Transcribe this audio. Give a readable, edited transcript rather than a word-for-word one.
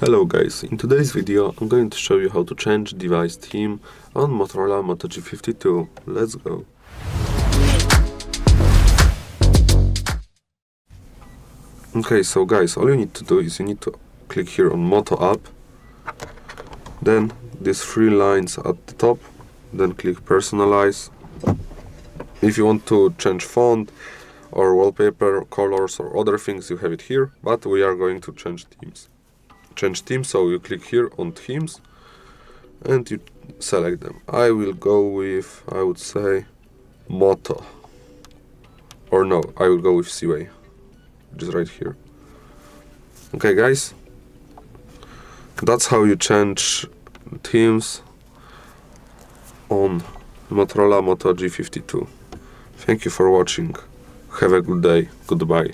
Hello guys, in today's video I'm going to show you how to change device theme on Motorola Moto G52. Let's go! Okay, so guys, all you need to do is you need to click here on Moto app, then these three lines at the top, then click Personalize. If you want to change font or wallpaper, colors or other things, you have it here, but we are going to change themes. So you click here on themes and you select them. I will go with, I would say, Moto, or no, I will go with Seaway, which is right here. Okay guys, that's how you change themes on Motorola Moto G52. Thank you for watching. Have a good day. Goodbye.